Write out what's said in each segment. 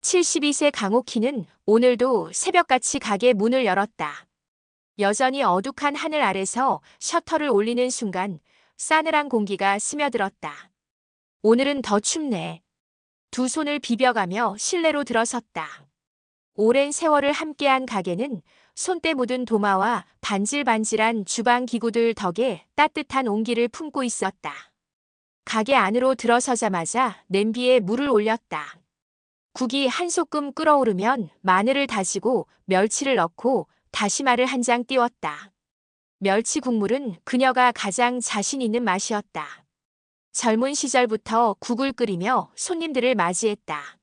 72세 강옥희는 오늘도 새벽같이 가게 문을 열었다. 여전히 어둑한 하늘 아래서 셔터를 올리는 순간 싸늘한 공기가 스며들었다. 오늘은 더 춥네. 두 손을 비벼가며 실내로 들어섰다. 오랜 세월을 함께한 가게는 손때 묻은 도마와 반질반질한 주방 기구들 덕에 따뜻한 온기를 품고 있었다. 가게 안으로 들어서자마자 냄비에 물을 올렸다. 국이 한 소끔 끓어오르면 마늘을 다지고 멸치를 넣고 다시마를 한 장 띄웠다. 멸치 국물은 그녀가 가장 자신 있는 맛이었다. 젊은 시절부터 국을 끓이며 손님들을 맞이했다.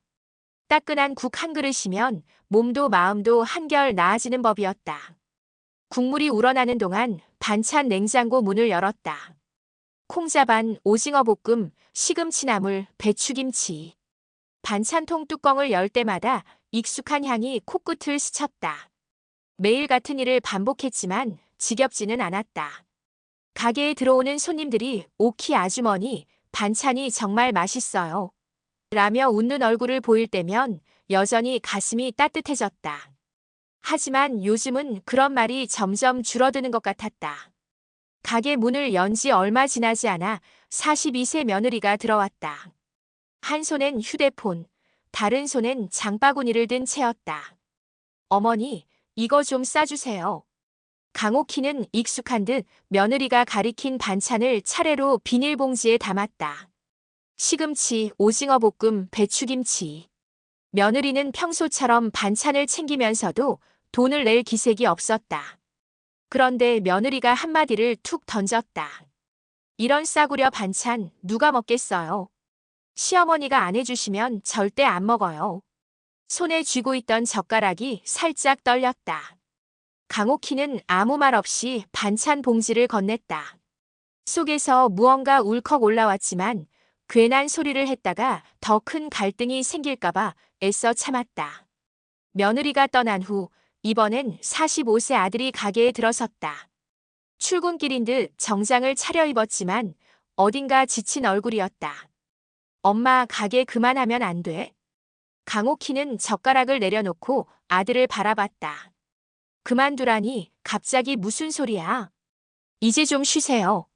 따끈한 국 한 그릇이면 몸도 마음도 한결 나아지는 법이었다. 국물이 우러나는 동안 반찬 냉장고 문을 열었다. 콩자반, 오징어 볶음, 시금치나물, 배추김치. 반찬통 뚜껑을 열 때마다 익숙한 향이 코끝을 스쳤다. 매일 같은 일을 반복했지만 지겹지는 않았다. 가게에 들어오는 손님들이 오키 아주머니, 반찬이 정말 맛있어요. 라며 웃는 얼굴을 보일 때면 여전히 가슴이 따뜻해졌다. 하지만 요즘은 그런 말이 점점 줄어드는 것 같았다. 가게 문을 연 지 얼마 지나지 않아 42세 며느리가 들어왔다. 한 손엔 휴대폰, 다른 손엔 장바구니를 든 채였다. 어머니, 이거 좀 싸주세요. 강옥희는 익숙한 듯 며느리가 가리킨 반찬을 차례로 비닐봉지에 담았다. 시금치, 오징어 볶음, 배추김치. 며느리는 평소처럼 반찬을 챙기면서도 돈을 낼 기색이 없었다. 그런데 며느리가 한마디를 툭 던졌다. 이런 싸구려 반찬 누가 먹겠어요? 시어머니가 안 해주시면 절대 안 먹어요. 손에 쥐고 있던 젓가락이 살짝 떨렸다. 강옥희는 아무 말 없이 반찬 봉지를 건넸다. 속에서 무언가 울컥 올라왔지만 괜한 소리를 했다가 더 큰 갈등이 생길까봐 애써 참았다. 며느리가 떠난 후 이번엔 45세 아들이 가게에 들어섰다. 출근길인 듯 정장을 차려입었지만 어딘가 지친 얼굴이었다. 엄마, 가게 그만하면 안 돼? 강옥희는 젓가락을 내려놓고 아들을 바라봤다. 그만두라니 갑자기 무슨 소리야? 이제 좀 쉬세요.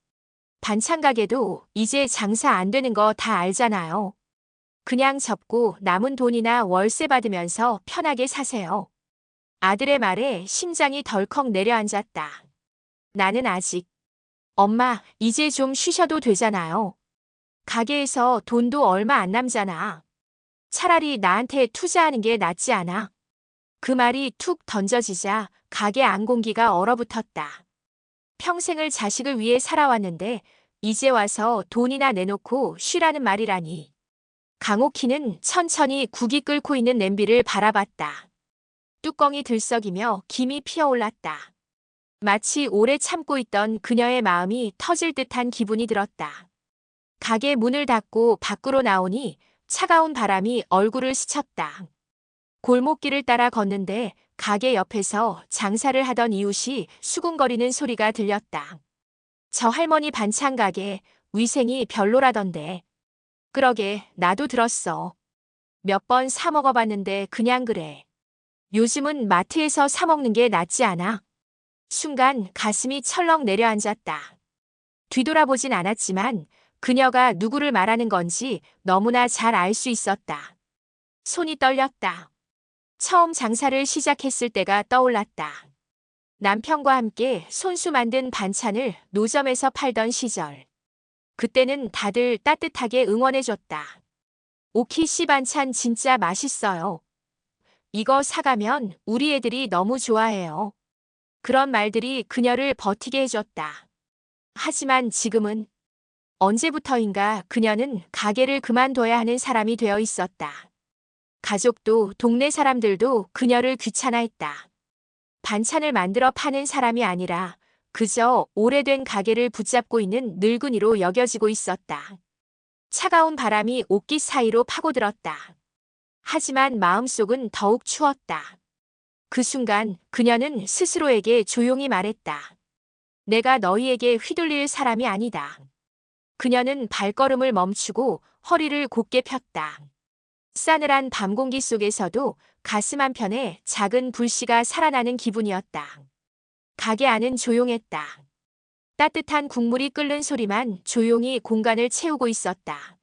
반찬 가게도 이제 장사 안 되는 거 다 알잖아요. 그냥 접고 남은 돈이나 월세 받으면서 편하게 사세요. 아들의 말에 심장이 덜컥 내려앉았다. 나는 아직. 엄마, 이제 좀 쉬셔도 되잖아요. 가게에서 돈도 얼마 안 남잖아. 차라리 나한테 투자하는 게 낫지 않아? 그 말이 툭 던져지자 가게 안 공기가 얼어붙었다. 평생을 자식을 위해 살아왔는데 이제 와서 돈이나 내놓고 쉬라는 말이라니. 강옥희는 천천히 국이 끓고 있는 냄비를 바라봤다. 뚜껑이 들썩이며 김이 피어올랐다. 마치 오래 참고 있던 그녀의 마음이 터질 듯한 기분이 들었다. 가게 문을 닫고 밖으로 나오니 차가운 바람이 얼굴을 스쳤다. 골목길을 따라 걷는데 가게 옆에서 장사를 하던 이웃이 수군거리는 소리가 들렸다. 저 할머니 반찬 가게 위생이 별로라던데. 그러게, 나도 들었어. 몇 번 사 먹어봤는데 그냥 그래. 요즘은 마트에서 사 먹는 게 낫지 않아? 순간 가슴이 철렁 내려앉았다. 뒤돌아보진 않았지만 그녀가 누구를 말하는 건지 너무나 잘 알 수 있었다. 손이 떨렸다. 처음 장사를 시작했을 때가 떠올랐다. 남편과 함께 손수 만든 반찬을 노점에서 팔던 시절. 그때는 다들 따뜻하게 응원해줬다. 오키 씨 반찬 진짜 맛있어요. 이거 사가면 우리 애들이 너무 좋아해요. 그런 말들이 그녀를 버티게 해줬다. 하지만 지금은 언제부터인가 그녀는 가게를 그만둬야 하는 사람이 되어 있었다. 가족도 동네 사람들도 그녀를 귀찮아했다. 반찬을 만들어 파는 사람이 아니라 그저 오래된 가게를 붙잡고 있는 늙은이로 여겨지고 있었다. 차가운 바람이 옷깃 사이로 파고들었다. 하지만 마음속은 더욱 추웠다. 그 순간 그녀는 스스로에게 조용히 말했다. 내가 너희에게 휘둘릴 사람이 아니다. 그녀는 발걸음을 멈추고 허리를 곧게 폈다. 싸늘한 밤 공기 속에서도 가슴 한편에 작은 불씨가 살아나는 기분이었다. 가게 안은 조용했다. 따뜻한 국물이 끓는 소리만 조용히 공간을 채우고 있었다.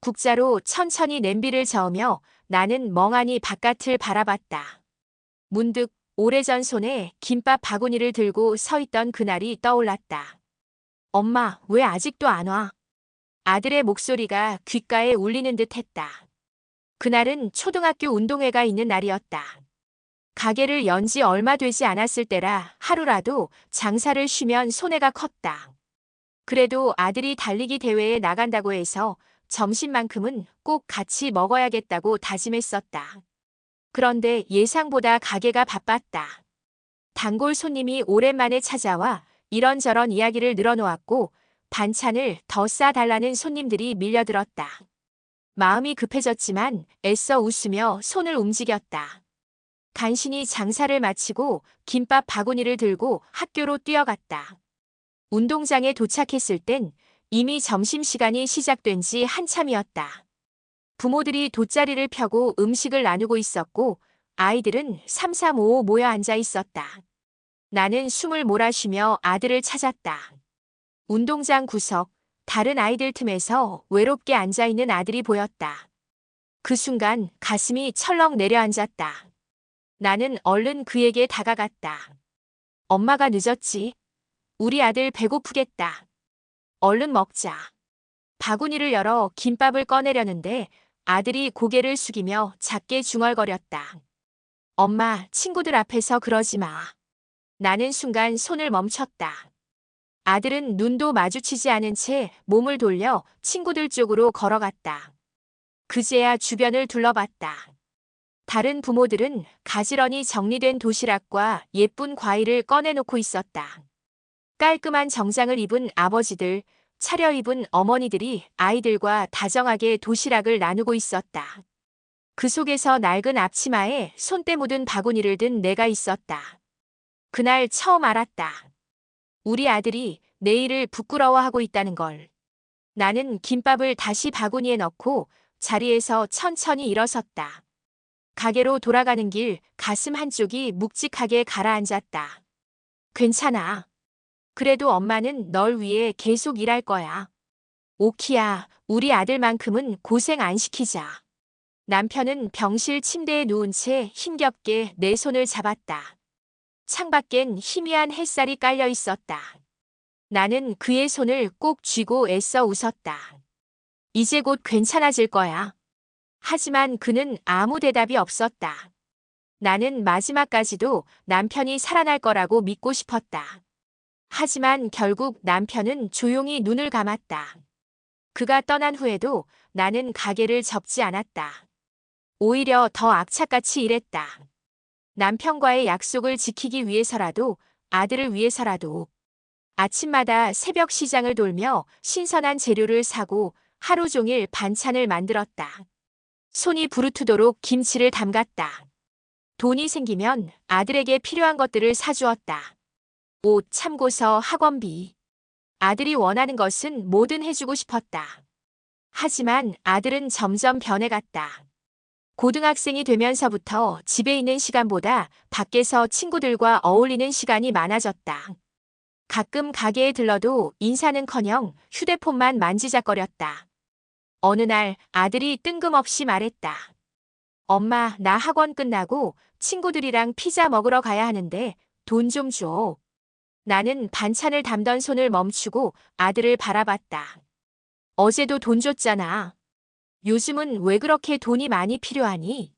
국자로 천천히 냄비를 저으며 나는 멍하니 바깥을 바라봤다. 문득 오래전 손에 김밥 바구니를 들고 서 있던 그날이 떠올랐다. 엄마, 왜 아직도 안 와? 아들의 목소리가 귓가에 울리는 듯 했다. 그날은 초등학교 운동회가 있는 날이었다. 가게를 연 지 얼마 되지 않았을 때라 하루라도 장사를 쉬면 손해가 컸다. 그래도 아들이 달리기 대회에 나간다고 해서 점심만큼은 꼭 같이 먹어야겠다고 다짐했었다. 그런데 예상보다 가게가 바빴다. 단골 손님이 오랜만에 찾아와 이런저런 이야기를 늘어놓았고 반찬을 더 싸달라는 손님들이 밀려들었다. 마음이 급해졌지만 애써 웃으며 손을 움직였다. 간신히 장사를 마치고 김밥 바구니를 들고 학교로 뛰어갔다. 운동장에 도착했을 땐 이미 점심시간이 시작된 지 한참이었다. 부모들이 돗자리를 펴고 음식을 나누고 있었고 아이들은 삼삼오오 모여 앉아 있었다. 나는 숨을 몰아쉬며 아들을 찾았다. 운동장 구석, 다른 아이들 틈에서 외롭게 앉아있는 아들이 보였다. 그 순간 가슴이 철렁 내려앉았다. 나는 얼른 그에게 다가갔다. 엄마가 늦었지. 우리 아들 배고프겠다. 얼른 먹자. 바구니를 열어 김밥을 꺼내려는데 아들이 고개를 숙이며 작게 중얼거렸다. 엄마, 친구들 앞에서 그러지 마. 나는 순간 손을 멈췄다. 아들은 눈도 마주치지 않은 채 몸을 돌려 친구들 쪽으로 걸어갔다. 그제야 주변을 둘러봤다. 다른 부모들은 가지런히 정리된 도시락과 예쁜 과일을 꺼내놓고 있었다. 깔끔한 정장을 입은 아버지들, 차려입은 어머니들이 아이들과 다정하게 도시락을 나누고 있었다. 그 속에서 낡은 앞치마에 손때 묻은 바구니를 든 내가 있었다. 그날 처음 알았다. 우리 아들이 내일을 부끄러워하고 있다는 걸. 나는 김밥을 다시 바구니에 넣고 자리에서 천천히 일어섰다. 가게로 돌아가는 길 가슴 한쪽이 묵직하게 가라앉았다. 괜찮아. 그래도 엄마는 널 위해 계속 일할 거야. 오키야, 우리 아들만큼은 고생 안 시키자. 남편은 병실 침대에 누운 채 힘겹게 내 손을 잡았다. 창밖엔 희미한 햇살이 깔려 있었다. 나는 그의 손을 꼭 쥐고 애써 웃었다. 이제 곧 괜찮아질 거야. 하지만 그는 아무 대답이 없었다. 나는 마지막까지도 남편이 살아날 거라고 믿고 싶었다. 하지만 결국 남편은 조용히 눈을 감았다. 그가 떠난 후에도 나는 가게를 접지 않았다. 오히려 더 악착같이 일했다. 남편과의 약속을 지키기 위해서라도, 아들을 위해서라도. 아침마다 새벽 시장을 돌며 신선한 재료를 사고 하루 종일 반찬을 만들었다. 손이 부르트도록 김치를 담갔다. 돈이 생기면 아들에게 필요한 것들을 사주었다. 옷, 참고서, 학원비. 아들이 원하는 것은 뭐든 해주고 싶었다. 하지만 아들은 점점 변해갔다. 고등학생이 되면서부터 집에 있는 시간보다 밖에서 친구들과 어울리는 시간이 많아졌다. 가끔 가게에 들러도 인사는커녕 휴대폰만 만지작거렸다. 어느 날 아들이 뜬금없이 말했다. 엄마, 나 학원 끝나고 친구들이랑 피자 먹으러 가야 하는데 돈 좀 줘. 나는 반찬을 담던 손을 멈추고 아들을 바라봤다. 어제도 돈 줬잖아. 요즘은 왜 그렇게 돈이 많이 필요하니?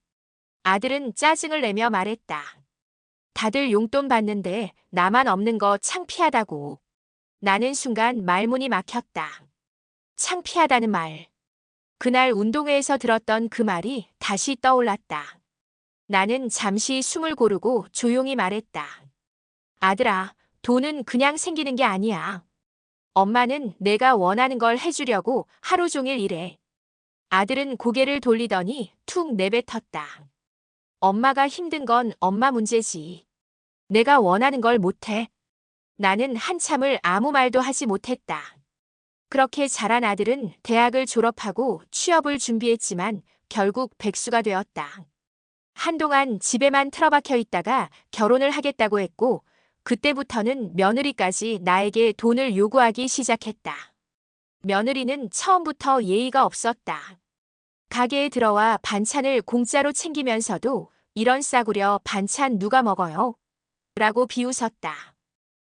아들은 짜증을 내며 말했다. 다들 용돈 받는데 나만 없는 거 창피하다고. 나는 순간 말문이 막혔다. 창피하다는 말. 그날 운동회에서 들었던 그 말이 다시 떠올랐다. 나는 잠시 숨을 고르고 조용히 말했다. 아들아, 돈은 그냥 생기는 게 아니야. 엄마는 내가 원하는 걸 해주려고 하루 종일 일해. 아들은 고개를 돌리더니 툭 내뱉었다. 엄마가 힘든 건 엄마 문제지. 내가 원하는 걸 못해. 나는 한참을 아무 말도 하지 못했다. 그렇게 자란 아들은 대학을 졸업하고 취업을 준비했지만 결국 백수가 되었다. 한동안 집에만 틀어박혀 있다가 결혼을 하겠다고 했고, 그때부터는 며느리까지 나에게 돈을 요구하기 시작했다. 며느리는 처음부터 예의가 없었다. 가게에 들어와 반찬을 공짜로 챙기면서도 이런 싸구려 반찬 누가 먹어요? 라고 비웃었다.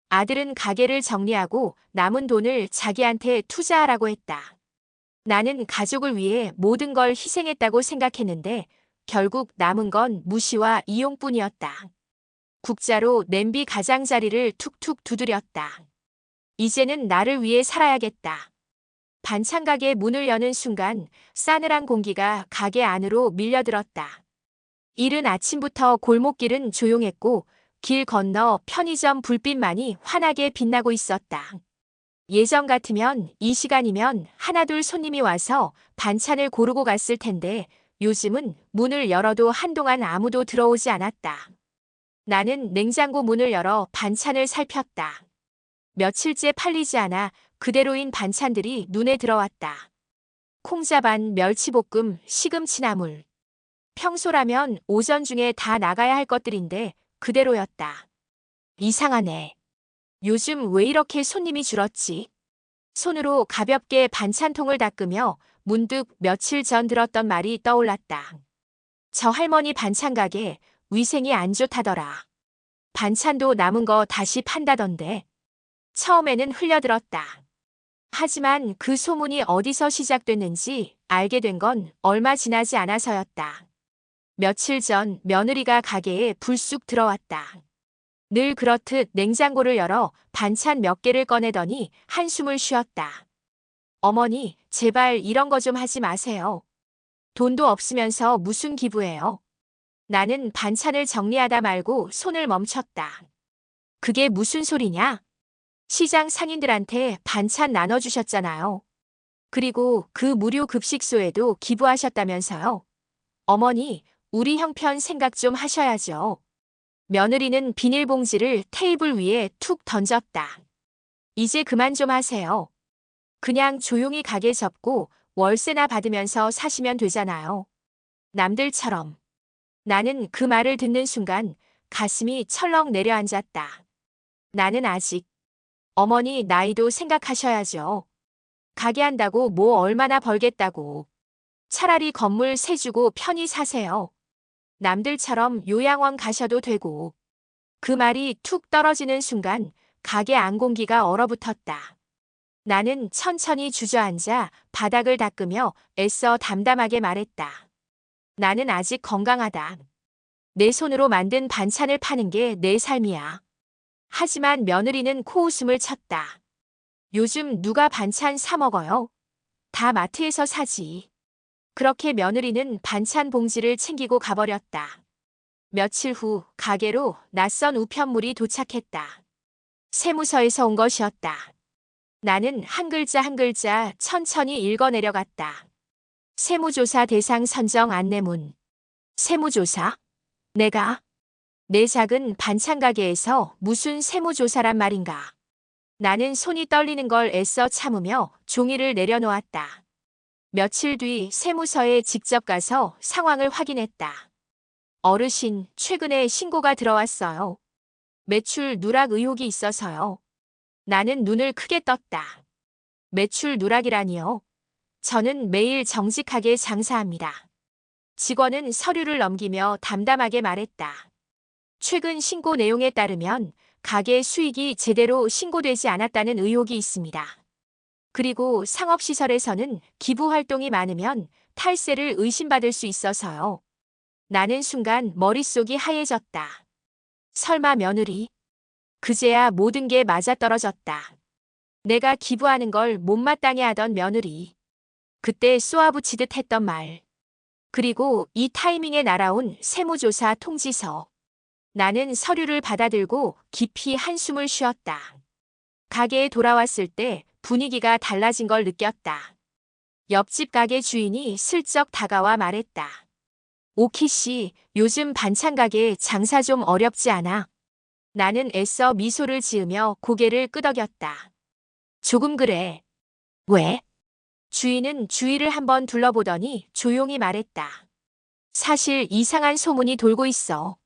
아들은 가게를 정리하고 남은 돈을 자기한테 투자하라고 했다. 나는 가족을 위해 모든 걸 희생했다고 생각했는데 결국 남은 건 무시와 이용뿐이었다. 국자로 냄비 가장자리를 툭툭 두드렸다. 이제는 나를 위해 살아야겠다. 반찬 가게 문을 여는 순간 싸늘한 공기가 가게 안으로 밀려들었다. 이른 아침부터 골목길은 조용했고 길 건너 편의점 불빛만이 환하게 빛나고 있었다. 예전 같으면 이 시간이면 하나둘 손님이 와서 반찬을 고르고 갔을 텐데 요즘은 문을 열어도 한동안 아무도 들어오지 않았다. 나는 냉장고 문을 열어 반찬을 살폈다. 며칠째 팔리지 않아 그대로인 반찬들이 눈에 들어왔다. 콩자반, 멸치볶음, 시금치나물. 평소라면 오전 중에 다 나가야 할 것들인데 그대로였다. 이상하네. 요즘 왜 이렇게 손님이 줄었지? 손으로 가볍게 반찬통을 닦으며 문득 며칠 전 들었던 말이 떠올랐다. 저 할머니 반찬 가게 위생이 안 좋다더라. 반찬도 남은 거 다시 판다던데. 처음에는 흘려들었다. 하지만 그 소문이 어디서 시작됐는지 알게 된 건 얼마 지나지 않아서였다. 며칠 전 며느리가 가게에 불쑥 들어왔다. 늘 그렇듯 냉장고를 열어 반찬 몇 개를 꺼내더니 한숨을 쉬었다. 어머니, 제발 이런 거 좀 하지 마세요. 돈도 없으면서 무슨 기부예요? 나는 반찬을 정리하다 말고 손을 멈췄다. 그게 무슨 소리냐? 시장 상인들한테 반찬 나눠주셨잖아요. 그리고 그 무료 급식소에도 기부하셨다면서요. 어머니, 우리 형편 생각 좀 하셔야죠. 며느리는 비닐봉지를 테이블 위에 툭 던졌다. 이제 그만 좀 하세요. 그냥 조용히 가게 접고 월세나 받으면서 사시면 되잖아요. 남들처럼. 나는 그 말을 듣는 순간 가슴이 철렁 내려앉았다. 나는 아직 어머니 나이도 생각하셔야죠. 가게 한다고 뭐 얼마나 벌겠다고. 차라리 건물 세 주고 편히 사세요. 남들처럼 요양원 가셔도 되고. 그 말이 툭 떨어지는 순간 가게 안 공기가 얼어붙었다. 나는 천천히 주저앉아 바닥을 닦으며 애써 담담하게 말했다. 나는 아직 건강하다. 내 손으로 만든 반찬을 파는 게 내 삶이야. 하지만 며느리는 코웃음을 쳤다. 요즘 누가 반찬 사 먹어요? 다 마트에서 사지. 그렇게 며느리는 반찬 봉지를 챙기고 가버렸다. 며칠 후 가게로 낯선 우편물이 도착했다. 세무서에서 온 것이었다. 나는 한 글자 한 글자 천천히 읽어내려갔다. 세무조사 대상 선정 안내문. 세무조사? 내가? 내 작은 반찬 가게에서 무슨 세무조사란 말인가. 나는 손이 떨리는 걸 애써 참으며 종이를 내려놓았다. 며칠 뒤 세무서에 직접 가서 상황을 확인했다. 어르신, 최근에 신고가 들어왔어요. 매출 누락 의혹이 있어서요. 나는 눈을 크게 떴다. 매출 누락이라니요? 저는 매일 정직하게 장사합니다. 직원은 서류를 넘기며 담담하게 말했다. 최근 신고 내용에 따르면 가게 수익이 제대로 신고되지 않았다는 의혹이 있습니다. 그리고 상업시설에서는 기부 활동이 많으면 탈세를 의심받을 수 있어서요. 나는 순간 머릿속이 하얘졌다. 설마 며느리? 그제야 모든 게 맞아떨어졌다. 내가 기부하는 걸 못마땅해 하던 며느리. 그때 쏘아붙이듯 했던 말. 그리고 이 타이밍에 날아온 세무조사 통지서. 나는 서류를 받아들고 깊이 한숨을 쉬었다. 가게에 돌아왔을 때 분위기가 달라진 걸 느꼈다. 옆집 가게 주인이 슬쩍 다가와 말했다. 오키 씨, 요즘 반찬 가게 장사 좀 어렵지 않아? 나는 애써 미소를 지으며 고개를 끄덕였다. 조금 그래. 왜? 주인은 주위를 한번 둘러보더니 조용히 말했다. 사실 이상한 소문이 돌고 있어.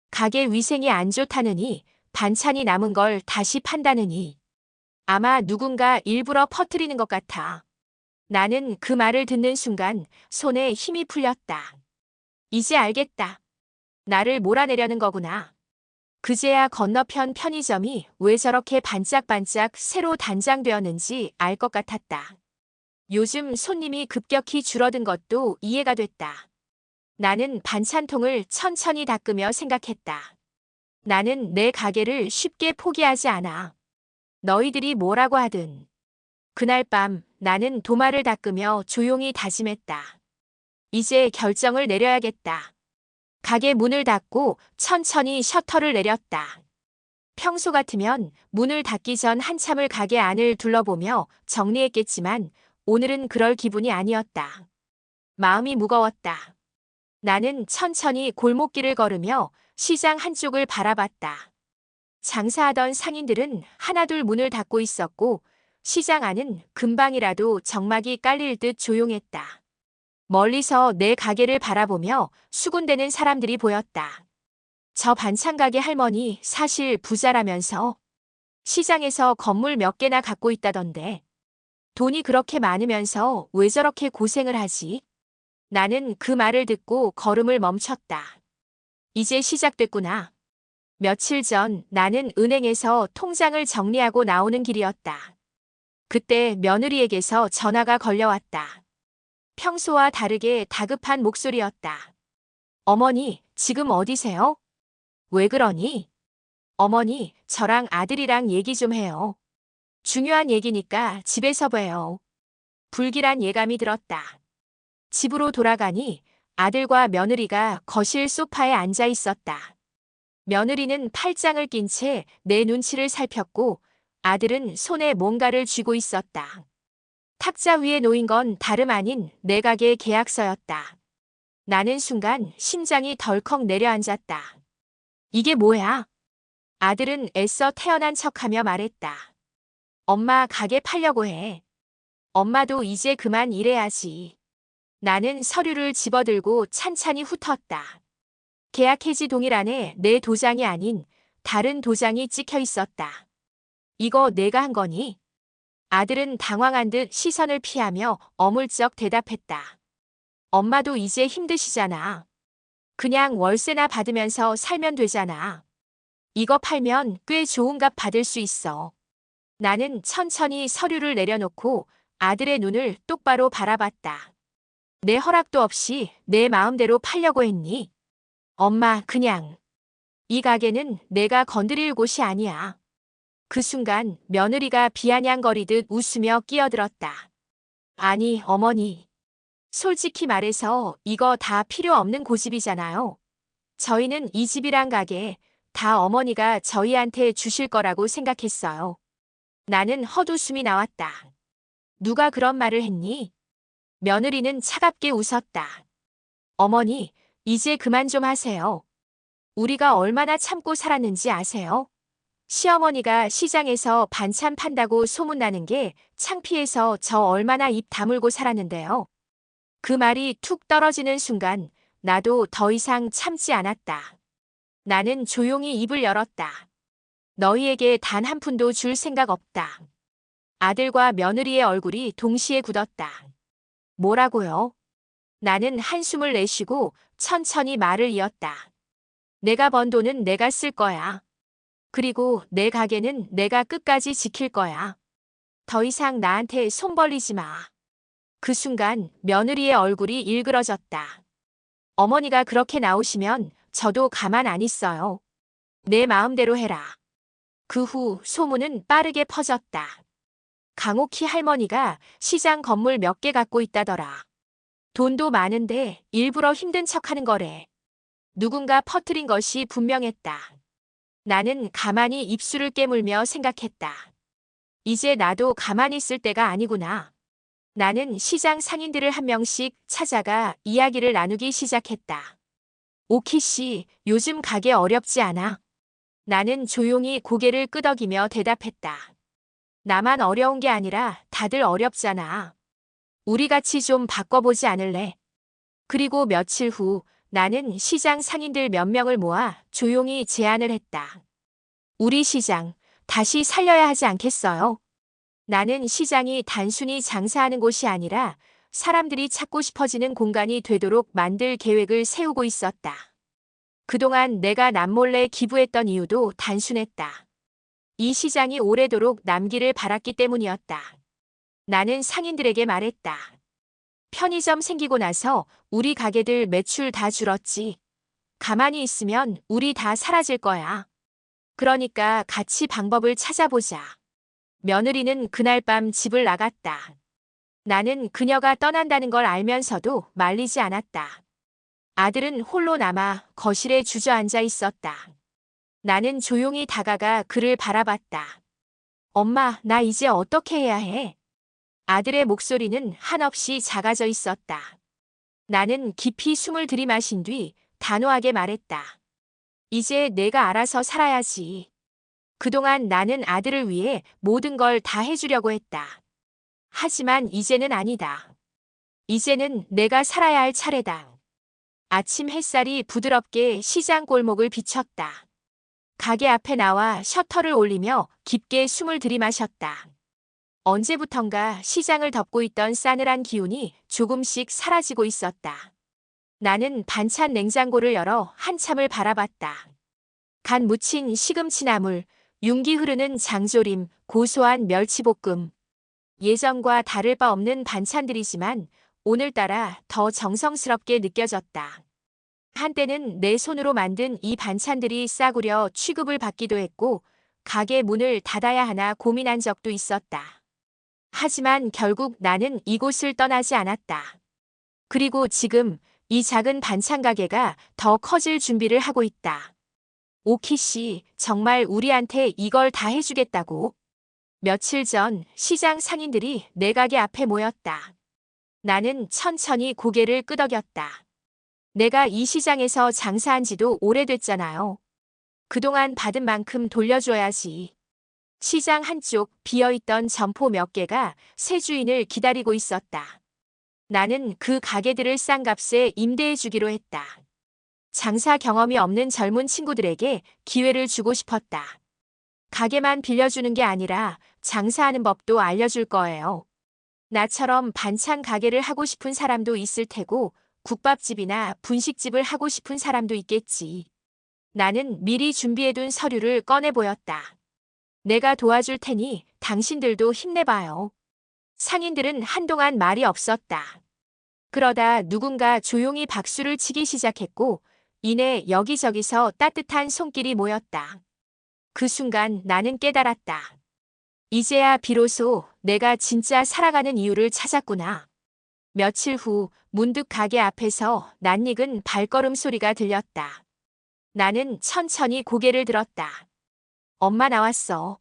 가게 위생이 안 좋다느니 반찬이 남은 걸 다시 판다느니. 아마 누군가 일부러 퍼뜨리는 것 같아. 나는 그 말을 듣는 순간 손에 힘이 풀렸다. 이제 알겠다. 나를 몰아내려는 거구나. 그제야 건너편 편의점이 왜 저렇게 반짝반짝 새로 단장되었는지 알 것 같았다. 요즘 손님이 급격히 줄어든 것도 이해가 됐다. 나는 반찬통을 천천히 닦으며 생각했다. 나는 내 가게를 쉽게 포기하지 않아. 너희들이 뭐라고 하든. 그날 밤 나는 도마를 닦으며 조용히 다짐했다. 이제 결정을 내려야겠다. 가게 문을 닫고 천천히 셔터를 내렸다. 평소 같으면 문을 닫기 전 한참을 가게 안을 둘러보며 정리했겠지만 오늘은 그럴 기분이 아니었다. 마음이 무거웠다. 나는 천천히 골목길을 걸으며 시장 한쪽을 바라봤다. 장사하던 상인들은 하나둘 문을 닫고 있었고 시장 안은 금방이라도 정막이 깔릴 듯 조용했다. 멀리서 내 가게를 바라보며 수군대는 사람들이 보였다. 저 반찬 가게 할머니 사실 부자라면서 시장에서 건물 몇 개나 갖고 있다던데 돈이 그렇게 많으면서 왜 저렇게 고생을 하지? 나는 그 말을 듣고 걸음을 멈췄다. 이제 시작됐구나. 며칠 전 나는 은행에서 통장을 정리하고 나오는 길이었다. 그때 며느리에게서 전화가 걸려왔다. 평소와 다르게 다급한 목소리였다. 어머니, 지금 어디세요? 왜 그러니? 어머니, 저랑 아들이랑 얘기 좀 해요. 중요한 얘기니까 집에서 봬요. 불길한 예감이 들었다. 집으로 돌아가니 아들과 며느리가 거실 소파에 앉아 있었다. 며느리는 팔짱을 낀 채 내 눈치를 살폈고 아들은 손에 뭔가를 쥐고 있었다. 탁자 위에 놓인 건 다름 아닌 내 가게 계약서였다. 나는 순간 심장이 덜컥 내려앉았다. 이게 뭐야? 아들은 애써 태어난 척하며 말했다. 엄마 가게 팔려고 해. 엄마도 이제 그만 일해야지. 나는 서류를 집어들고 찬찬히 훑었다. 계약 해지 동일 안에 내 도장이 아닌 다른 도장이 찍혀 있었다. 이거 내가 한 거니? 아들은 당황한 듯 시선을 피하며 어물쩍 대답했다. 엄마도 이제 힘드시잖아. 그냥 월세나 받으면서 살면 되잖아. 이거 팔면 꽤 좋은 값 받을 수 있어. 나는 천천히 서류를 내려놓고 아들의 눈을 똑바로 바라봤다. 내 허락도 없이 내 마음대로 팔려고 했니? 엄마, 그냥. 이 가게는 내가 건드릴 곳이 아니야. 그 순간 며느리가 비아냥거리듯 웃으며 끼어들었다. 아니, 어머니. 솔직히 말해서 이거 다 필요 없는 고집이잖아요. 저희는 이 집이란 가게 다 어머니가 저희한테 주실 거라고 생각했어요. 나는 헛웃음이 나왔다. 누가 그런 말을 했니? 며느리는 차갑게 웃었다. 어머니, 이제 그만 좀 하세요. 우리가 얼마나 참고 살았는지 아세요? 시어머니가 시장에서 반찬 판다고 소문나는 게 창피해서 저 얼마나 입 다물고 살았는데요. 그 말이 툭 떨어지는 순간 나도 더 이상 참지 않았다. 나는 조용히 입을 열었다. 너희에게 단 한 푼도 줄 생각 없다. 아들과 며느리의 얼굴이 동시에 굳었다. 뭐라고요? 나는 한숨을 내쉬고 천천히 말을 이었다. 내가 번 돈은 내가 쓸 거야. 그리고 내 가게는 내가 끝까지 지킬 거야. 더 이상 나한테 손 벌리지 마. 그 순간 며느리의 얼굴이 일그러졌다. 어머니가 그렇게 나오시면 저도 가만 안 있어요. 내 마음대로 해라. 그 후 소문은 빠르게 퍼졌다. 강옥희 할머니가 시장 건물 몇 개 갖고 있다더라. 돈도 많은데 일부러 힘든 척하는 거래. 누군가 퍼뜨린 것이 분명했다. 나는 가만히 입술을 깨물며 생각했다. 이제 나도 가만히 있을 때가 아니구나. 나는 시장 상인들을 한 명씩 찾아가 이야기를 나누기 시작했다. 오키 씨, 요즘 가게 어렵지 않아? 나는 조용히 고개를 끄덕이며 대답했다. 나만 어려운 게 아니라 다들 어렵잖아. 우리 같이 좀 바꿔보지 않을래? 그리고 며칠 후 나는 시장 상인들 몇 명을 모아 조용히 제안을 했다. 우리 시장 다시 살려야 하지 않겠어요? 나는 시장이 단순히 장사하는 곳이 아니라 사람들이 찾고 싶어지는 공간이 되도록 만들 계획을 세우고 있었다. 그동안 내가 남몰래 기부했던 이유도 단순했다. 이 시장이 오래도록 남기를 바랐기 때문이었다. 나는 상인들에게 말했다. 편의점 생기고 나서 우리 가게들 매출 다 줄었지. 가만히 있으면 우리 다 사라질 거야. 그러니까 같이 방법을 찾아보자. 며느리는 그날 밤 집을 나갔다. 나는 그녀가 떠난다는 걸 알면서도 말리지 않았다. 아들은 홀로 남아 거실에 주저앉아 있었다. 나는 조용히 다가가 그를 바라봤다. 엄마, 나 이제 어떻게 해야 해? 아들의 목소리는 한없이 작아져 있었다. 나는 깊이 숨을 들이마신 뒤 단호하게 말했다. 이제 내가 알아서 살아야지. 그동안 나는 아들을 위해 모든 걸 다 해주려고 했다. 하지만 이제는 아니다. 이제는 내가 살아야 할 차례다. 아침 햇살이 부드럽게 시장 골목을 비쳤다. 가게 앞에 나와 셔터를 올리며 깊게 숨을 들이마셨다. 언제부턴가 시장을 덮고 있던 싸늘한 기운이 조금씩 사라지고 있었다. 나는 반찬 냉장고를 열어 한참을 바라봤다. 간 묻힌 시금치 나물, 윤기 흐르는 장조림, 고소한 멸치볶음. 예전과 다를 바 없는 반찬들이지만 오늘따라 더 정성스럽게 느껴졌다. 한때는 내 손으로 만든 이 반찬들이 싸구려 취급을 받기도 했고 가게 문을 닫아야 하나 고민한 적도 있었다. 하지만 결국 나는 이곳을 떠나지 않았다. 그리고 지금 이 작은 반찬 가게가 더 커질 준비를 하고 있다. 오키 씨, 정말 우리한테 이걸 다 해주겠다고? 며칠 전 시장 상인들이 내 가게 앞에 모였다. 나는 천천히 고개를 끄덕였다. 내가 이 시장에서 장사한 지도 오래됐잖아요. 그동안 받은 만큼 돌려줘야지. 시장 한쪽 비어있던 점포 몇 개가 새 주인을 기다리고 있었다. 나는 그 가게들을 싼 값에 임대해 주기로 했다. 장사 경험이 없는 젊은 친구들에게 기회를 주고 싶었다. 가게만 빌려주는 게 아니라 장사하는 법도 알려줄 거예요. 나처럼 반찬 가게를 하고 싶은 사람도 있을 테고 국밥집이나 분식집을 하고 싶은 사람도 있겠지. 나는 미리 준비해둔 서류를 꺼내 보였다. 내가 도와줄 테니 당신들도 힘내봐요. 상인들은 한동안 말이 없었다. 그러다 누군가 조용히 박수를 치기 시작했고 이내 여기저기서 따뜻한 손길이 모였다. 그 순간 나는 깨달았다. 이제야 비로소 내가 진짜 살아가는 이유를 찾았구나. 며칠 후 문득 가게 앞에서 낯익은 발걸음 소리가 들렸다. 나는 천천히 고개를 들었다. 엄마 나왔어.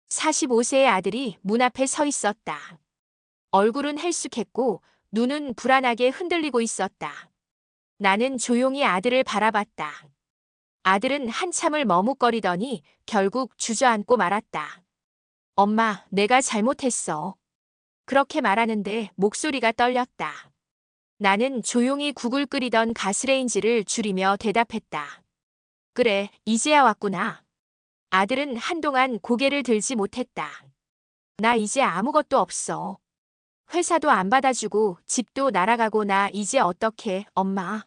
45세의 아들이 문 앞에 서 있었다. 얼굴은 헬쑥했고 눈은 불안하게 흔들리고 있었다. 나는 조용히 아들을 바라봤다. 아들은 한참을 머뭇거리더니 결국 주저앉고 말았다. 엄마, 내가 잘못했어. 그렇게 말하는데 목소리가 떨렸다. 나는 조용히 국을 끓이던 가스레인지를 줄이며 대답했다. 그래, 이제야 왔구나. 아들은 한동안 고개를 들지 못했다. 나 이제 아무것도 없어. 회사도 안 받아주고 집도 날아가고 나 이제 어떡해, 엄마.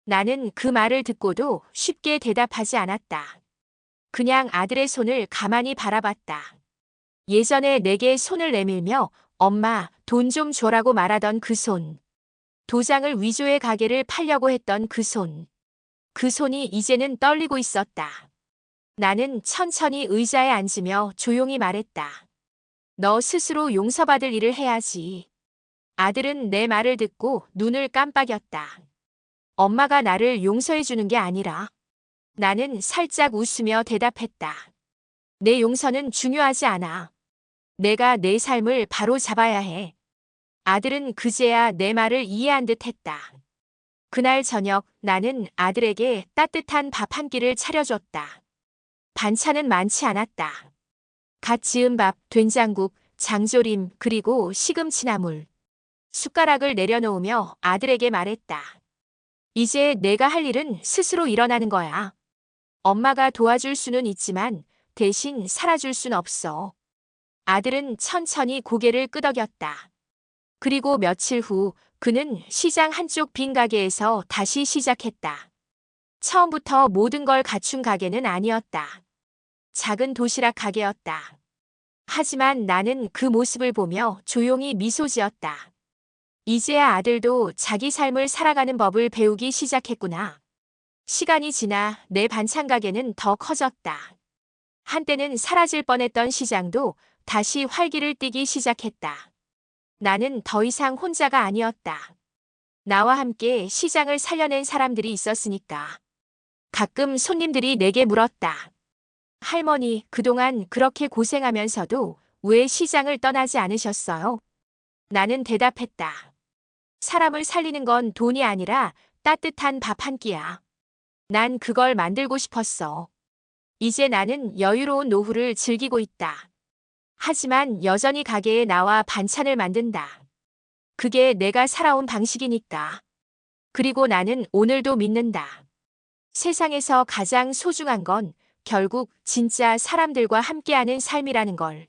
나는 그 말을 듣고도 쉽게 대답하지 않았다. 그냥 아들의 손을 가만히 바라봤다. 예전에 내게 손을 내밀며 엄마, 돈 좀 줘라고 말하던 그 손. 도장을 위조해 가게를 팔려고 했던 그 손. 그 손이 이제는 떨리고 있었다. 나는 천천히 의자에 앉으며 조용히 말했다. 너 스스로 용서받을 일을 해야지. 아들은 내 말을 듣고 눈을 깜빡였다. 엄마가 나를 용서해 주는 게 아니라. 나는 살짝 웃으며 대답했다. 내 용서는 중요하지 않아. 내가 내 삶을 바로 잡아야 해. 아들은 그제야 내 말을 이해한 듯 했다. 그날 저녁 나는 아들에게 따뜻한 밥 한 끼를 차려줬다. 반찬은 많지 않았다. 갓 지은 밥, 된장국, 장조림, 그리고 시금치나물. 숟가락을 내려놓으며 아들에게 말했다. 이제 내가 할 일은 스스로 일어나는 거야. 엄마가 도와줄 수는 있지만 대신 살아줄 순 없어. 아들은 천천히 고개를 끄덕였다. 그리고 며칠 후 그는 시장 한쪽 빈 가게에서 다시 시작했다. 처음부터 모든 걸 갖춘 가게는 아니었다. 작은 도시락 가게였다. 하지만 나는 그 모습을 보며 조용히 미소 지었다. 이제야 아들도 자기 삶을 살아가는 법을 배우기 시작했구나. 시간이 지나 내 반찬 가게는 더 커졌다. 한때는 사라질 뻔했던 시장도 다시 활기를 띠기 시작했다. 나는 더 이상 혼자가 아니었다. 나와 함께 시장을 살려낸 사람들이 있었으니까. 가끔 손님들이 내게 물었다. 할머니, 그동안 그렇게 고생하면서도 왜 시장을 떠나지 않으셨어요? 나는 대답했다. 사람을 살리는 건 돈이 아니라 따뜻한 밥 한 끼야. 난 그걸 만들고 싶었어. 이제 나는 여유로운 노후를 즐기고 있다. 하지만 여전히 가게에 나와 반찬을 만든다. 그게 내가 살아온 방식이니까. 그리고 나는 오늘도 믿는다. 세상에서 가장 소중한 건 결국 진짜 사람들과 함께하는 삶이라는 걸.